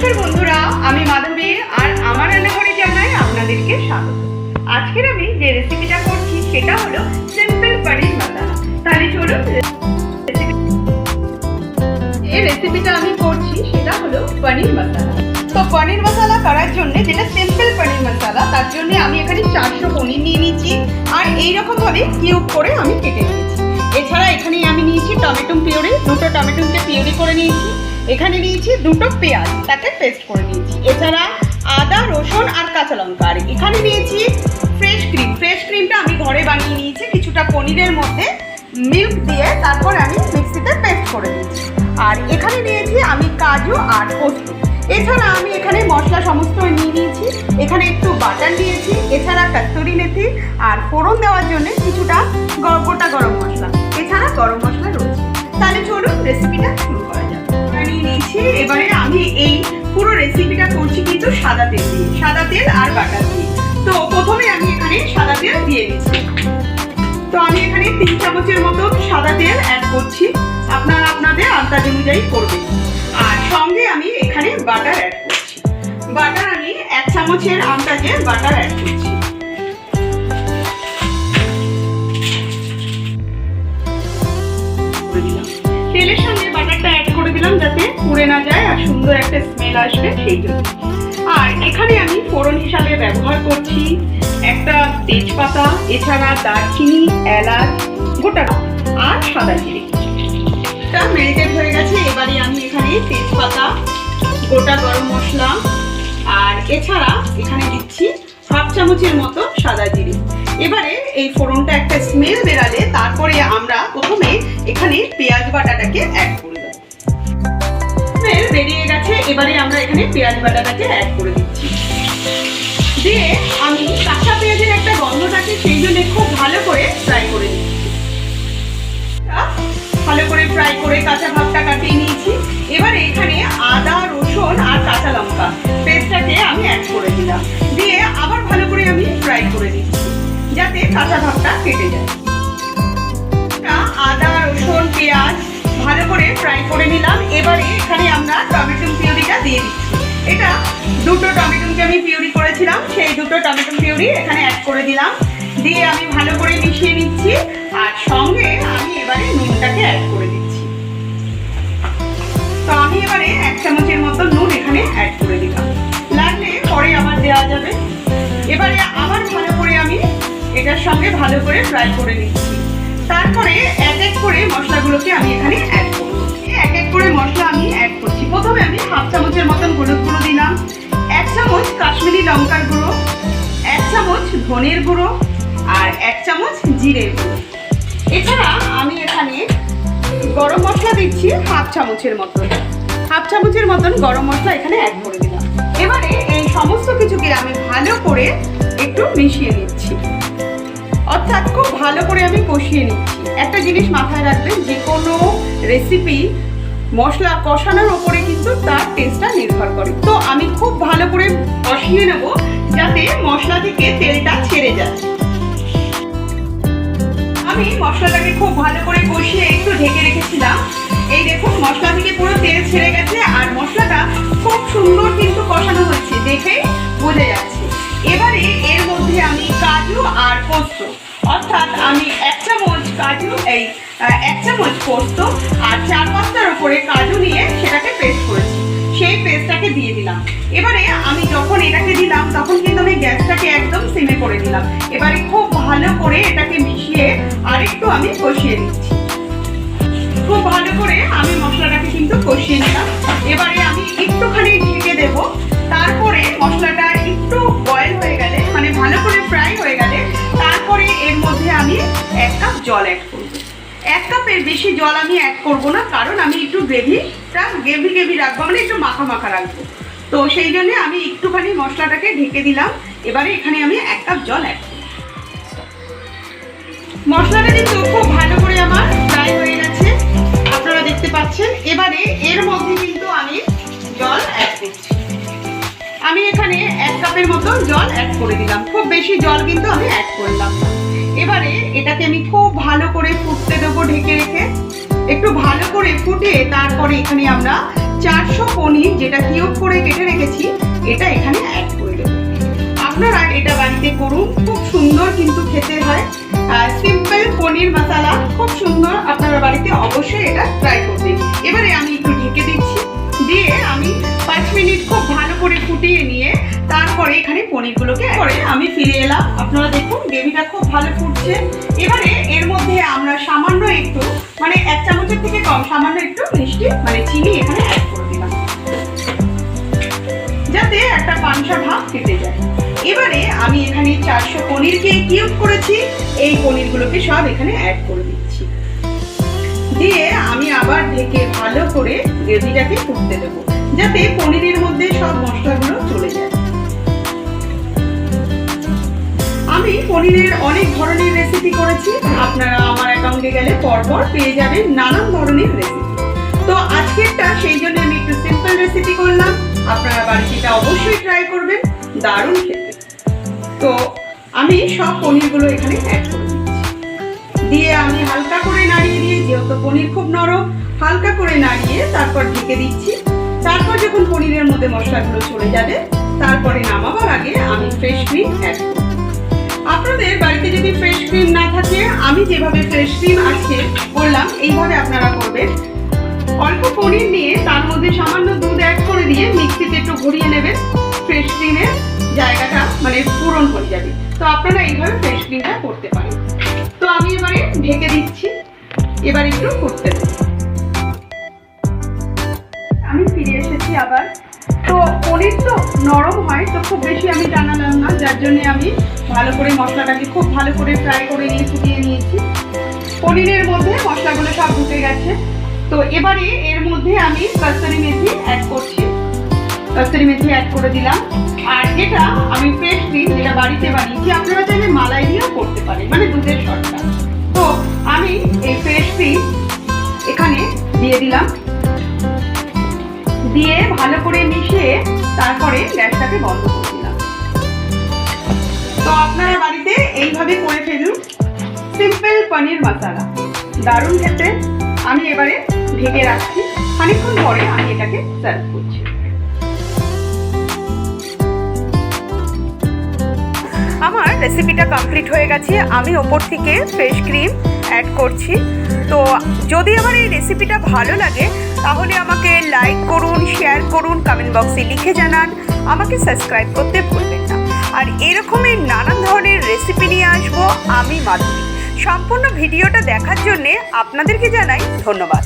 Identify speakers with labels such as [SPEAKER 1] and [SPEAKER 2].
[SPEAKER 1] নমস্কার বন্ধুরা, আমি মাধবী আর আমার রান্নাঘরে জানাই আপনাদেরকে স্বাগত। আজকের আমি যে রেসিপিটা করছি সেটা হলো সিম্পল পনির মশলা। তাহলে চলুন, এই রেসিপিটা আমি করছি সেটা হলো পনির মশলা। তো পনির মশলা করার জন্য যেটা সিম্পল পনির মশলা, তার জন্য আমি এখানে 400 পনির নিয়ে নিয়েছি আর এইরকম ভাবে কিউব করে আমি কেটে নিয়েছি। এছাড়া এখানে আমি নিয়েছি টমেটো পিউরি, 2টো টমেটোকে পিউরি করে নিয়েছি। এখানে নিয়েছি 2টো পেঁয়াজ, তাকে পেস্ট করে নিয়েছি। এছাড়া আদা, রসুন আর কাঁচা লঙ্কা। আর এখানে নিয়েছি ফ্রেশ ক্রিম। ফ্রেশ ক্রিমটা আমি ঘরে বানিয়ে নিয়েছি কিছুটা পনিরের মধ্যে মিল্ক দিয়ে, তারপর আমি মিক্সিতে পেস্ট করে নিয়েছি। আর এখানে নিয়েছি আমি কাজু আর পোস্ত। এছাড়া আমি এখানে মশলা সমস্ত নিয়ে নিয়েছি। এখানে একটু বাটার নিয়েছি, এছাড়া কস্তুরি মেথি আর ফোড়ন দেওয়ার জন্য কিছুটা গোটা গরম মশলা, এছাড়া গরম মশলা রয়েছে। তাহলে চলুন রেসিপিটা শুরু করা যাক। বানিয়ে নিয়েছি। এবারে আমি এই পুরো রেসিপিটা করছি কিন্তু সাদা তেল দিয়ে, সাদা তেল আর বাটার দিয়ে। তো প্রথমে আমি এখানে সাদা তেল দিয়ে দিচ্ছি। তো আমি এখানে 3 চামচের মতো সাদা তেল অ্যাড করছি, আপনারা আপনাদের আন্দাজ অনুযায়ী করবেন। আর সঙ্গে আমি এখানে বাটার অ্যাড করছি। বাটার আমি 1 চামচের আন্দাজে বাটার অ্যাড করছি। তেলের সঙ্গে বাটারটা অ্যাড করে দিলাম যাতে পুড়ে না যায় আর সুন্দর একটা স্মেল আসবে সেই জন্য। আর এখানে আমি ফোড়ন হিসাবে ব্যবহার করছি একটা তেজপাতা, এছাড়া দারচিনি, এলাচ, গোটা আর সাদা জিরে। এটা মেল্টেড হয়ে গেছে। এবারে আমি এখানে তেজপাতা, গোটা গরম মশলা আর এছাড়া এখানে দিচ্ছি 1/2 চামচের মতো সাদা জিরে। এবারে এই ফোড়নটা একটা স্মেল বেরালে তারপরে আমরা প্রথমে এখানে পেঁয়াজ বাটাটাকে অ্যাড করে দেব। স্মেল বেরিয়ে গেছে, এবারে আমরা এখানে পেঁয়াজ বাটাটাকে অ্যাড করে দিচ্ছি। দিয়ে আমি কাঁচা পেঁয়াজের একটা গন্ধ থাকে, সেই জন্য খুব ভালো করে ফ্রাই করে দিচ্ছি। ভালো করে ফ্রাই করে কাঁচা ভাবটা কাটিয়ে নিয়েছি। এবারে এখানে আদা, রসুন আর কাঁচা লঙ্কা পেস্টটাকে আমি অ্যাড করে দিলাম। দিয়ে আবার ভালো করে আমি ফ্রাই করে দিচ্ছি যাতে কাঁচা ভাবটা কেটে যায়। আদা, রসুন, পেঁয়াজ ভালো করে ফ্রাই করে নিলাম। এবারে এখানে আমরা টমেটো পিউরিটা দিয়ে দিচ্ছি। এটা 2টো টমেটোকে আমি পিউরি করেছিলাম, সেই 2টো টমেটো পিউরি এখানে অ্যাড করে দিলাম। দিয়ে আমি ভালো করে মিশিয়ে নিচ্ছি। আর সঙ্গে আমি এবারে নুনটাকে অ্যাড করে দিচ্ছি। তো আমি এবারে 1 চামচের মতো নুন এখানে অ্যাড করে দিলাম, লাগলে পরে আবার দেওয়া যাবে। এবারে আবার ভালো করে আমি এটার সঙ্গে ভালো করে ফ্রাই করে নিচ্ছি। তারপরে এক এক করে মশলাগুলোকে আমি এখানে অ্যাড করব। এক এক করে মশলা আমি অ্যাড করছি। প্রথমে আমি 1/2 চামচের মতন হলুদ গুঁড়ো দিলাম, 1 চামচ কাশ্মীরি লঙ্কার গুঁড়ো, 1 চামচ ধনের গুঁড়ো আর 1 চামচ জিরের গুঁড়ো। এছাড়া আমি এখানে গরম মশলা দিচ্ছি 1/2 চামচের মতন। 1/2 চামচের মতন গরম মশলা এখানে অ্যাড করে দিলাম। এবারে এই সমস্ত কিছুকে আমি ভালো করে একটু মিশিয়ে নিচ্ছি, অর্থাৎ খুব ভালো করে আমি কষিয়ে নিচ্ছি। একটা জিনিস মাথায় রাখবেন, যে কোনো রেসিপি মশলা কষানোর ওপরে কিন্তু তার টেস্টটা নির্ভর করে। তো আমি খুব ভালো করে কষিয়ে নেব যাতে মশলা থেকে তেলটা ছেড়ে যায়। আমি মশলাটাকে খুব ভালো করে কষিয়ে একটু ঢেকে রেখেছিলাম। এই দেখুন মশলা থেকে পুরো তেল ছেড়ে গেছে আর মশলাটা খুব সুন্দর কিন্তু কষানো হচ্ছে, দেখে বোঝা যাচ্ছে। এবারে এর মধ্যে আমি কাজু আর পোস্ত, অর্থাৎ আমি 1 চামচ কাজু, 1 চামচ পোস্ত আর 4-5টার উপরে কাজু নিয়ে সেটাকে পেস্ট করেছি, সেই পেস্টটাকে দিয়ে দিলাম। এবারে আমি যখন এটাকে দিলাম তখন কিন্তু আমি গ্যাসটাকে একদম সিমে করে দিলাম। এবারে খুব ভালো করে এটাকে মিশিয়ে আরেকটু আমি কষিয়ে নিচ্ছি। খুব ভালো করে আমি মশলাটাকে কিন্তু কষিয়ে নিলাম। এবারে আমি একটুখানি ঢেকে দেব। তারপরে মশলাটা একটু বয়েল হয়ে গেলে, মানে ভালো করে ফ্রাই হয়ে গেলে, তারপরে এর মধ্যে আমি 1 কাপ জল অ্যাড করব। 1 কাপের বেশি জল আমি অ্যাড করব না, কারণ আমি একটু গ্রেভি রাখবো, মানে একটু মাখা মাখা রাখবো। তো সেই জন্য আমি একটুখানি মশলাটাকে ঢেকে দিলাম। এবারে এখানে আমি 1 কাপ জল অ্যাড করব। মশলাটা কিন্তু খুব ভালো করে আমার ফ্রাই হয়ে গেছে, আপনারা দেখতে পাচ্ছেন। এবারে এর মধ্যে কিন্তু আমি জল অ্যাড করছি। আমি এখানে 1 কাপের মতো জল অ্যাড করে দিলাম, খুব বেশি জল কিন্তু আমি অ্যাড করলাম না। এবারে এটাকে আমি খুব ভালো করে ফুটতে দেবো ঢেকে রেখে। একটু ভালো করে ফুটে তারপরে এখানে আমরা 400 পনির যেটা কিউব করে কেটে রেখেছি এটা এখানে অ্যাড করে দেবো। আপনারা এটা বাড়িতে করুন, খুব সুন্দর কিন্তু খেতে হয়। সিম্পল পনির মশলা খুব সুন্দর, আপনারা বাড়িতে অবশ্যই এটা ট্রাই করবেন। এবারে আমি একটু ঢেকে দিচ্ছি, দিয়ে আমি 5 মিনিট খুব ভালো করে ফুটিয়ে নিয়ে তারপরে এখানে পনিরগুলোকে করে আমি ফিরে এলাম। আপনারা দেখুন গ্রেভিটা খুব ভালো ফুটছে। এবারে এর মধ্যে আমরা সামান্য একটু মানে 1 চামচের থেকে কম সামান্য একটু মিষ্টি মানে চিনি এখানে অ্যাড করে দিলাম, যাতে একটা পানসা ভাব কেটে যায়। এবারে আমি এখানে 400 পনিরকে কিউব করেছি, এই পনিরগুলোকে সব এখানে অ্যাড করে দিচ্ছি, দিয়ে আমি আবার ঢেকে ভালো করে গ্রেভিটাকে ফুটতে দেবো, যাতে পনিরের মধ্যে সব মশলাগুলো চলে যায়। আমি পনিরের অনেক ধরনের রেসিপি করেছি, আপনারা আমার অ্যাকাউন্টে গেলে পরপর পেয়ে যাবেন নানান ধরনের রেসিপি। তো আজকেরটা সেই জন্য আমি একটু সিম্পল রেসিপি করলাম, আপনারা বাড়িতে এটা অবশ্যই ট্রাই করবেন, দারুণ খেতে। তো আমি সব পনিরগুলো এখানে অ্যাড করে দিচ্ছি, দিয়ে আমি হালকা করে নাড়িয়ে দিয়ে, যেহেতু পনির খুব নরম, হালকা করে নাড়িয়ে তারপর ঢেকে দিচ্ছি। তারপর যখন পনিরের মধ্যে মশলাগুলো চলে যাবে তারপরে নামাবার আগে আমি ফ্রেশ ক্রিম অ্যাড করব। আপনাদের বাড়িতে যদি ফ্রেশ ক্রিম না থাকে, আমি যেভাবে ফ্রেশ ক্রিম আজকে করলাম এইভাবে আপনারা করবেন। অল্প পনির নিয়ে তার মধ্যে সামান্য দুধ অ্যাড করে দিয়ে মিক্সিতে একটু ঘুরিয়ে নেবেন, ফ্রেশ ক্রিমের জায়গাটা মানে পূরণ হয়ে যাবে। তো আপনারা এইভাবে ফ্রেশ ক্রিমটা করতে পারেন। তো আমি এবারে ঢেকে দিচ্ছি, এবার একটু ফুটতে দেব। আমি ফিরে এসেছি আবার। তো পনির তো নরম হয়, তো খুব বেশি আমি টানালাম না, যার জন্য আমি ভালো করে মশলাটাকে খুব ভালো করে ফ্রাই করে নিয়ে ফুটিয়ে নিয়েছি। পনিরের মধ্যে মশলাগুলো সব ঢুকে গেছে। তো এবারে এর মধ্যে আমি কসুরি মেথি অ্যাড করছি, কসুরি মেথি অ্যাড করে দিলাম। আর যেটা আমি ফ্রেশ ক্রিম যেটা বাড়িতে বানিয়েছি, আপনারা চাইলে মালাই দিয়েও করতে পারেন, মানে দুধের শর্টটা। তো আমি এই ফ্রেশ ক্রিম এখানে দিয়ে দিলাম, দিয়ে ভালো করে মিশিয়ে তারপরে গ্যাসটাকে বন্ধ করে দিলাম। তো আপনারা বাড়িতে এইভাবে করে ফেলুন সিম্পল পনির মশলা, দারুণ খেতে। আমি এবারে ঢেকে রাখছি, খানিকক্ষণ পরে আমি এটাকে সার্ভ করছি। আমার রেসিপিটা কমপ্লিট হয়ে গেছে, আমি ওপর থেকে ফ্রেশ ক্রিম অ্যাড করছি। তো যদি আমার এই রেসিপিটা ভালো লাগে তাহলে আমাকে লাইক করুন, শেয়ার করুন, কমেন্ট বক্সে লিখে জানান, আমাকে সাবস্ক্রাইব করতে ভুলবেন না। আর এরকমের নানান ধরনের রেসিপি নিয়ে আসবো আমি মাধবী। সম্পূর্ণ ভিডিওটা দেখার জন্য আপনাদেরকে জানাই ধন্যবাদ।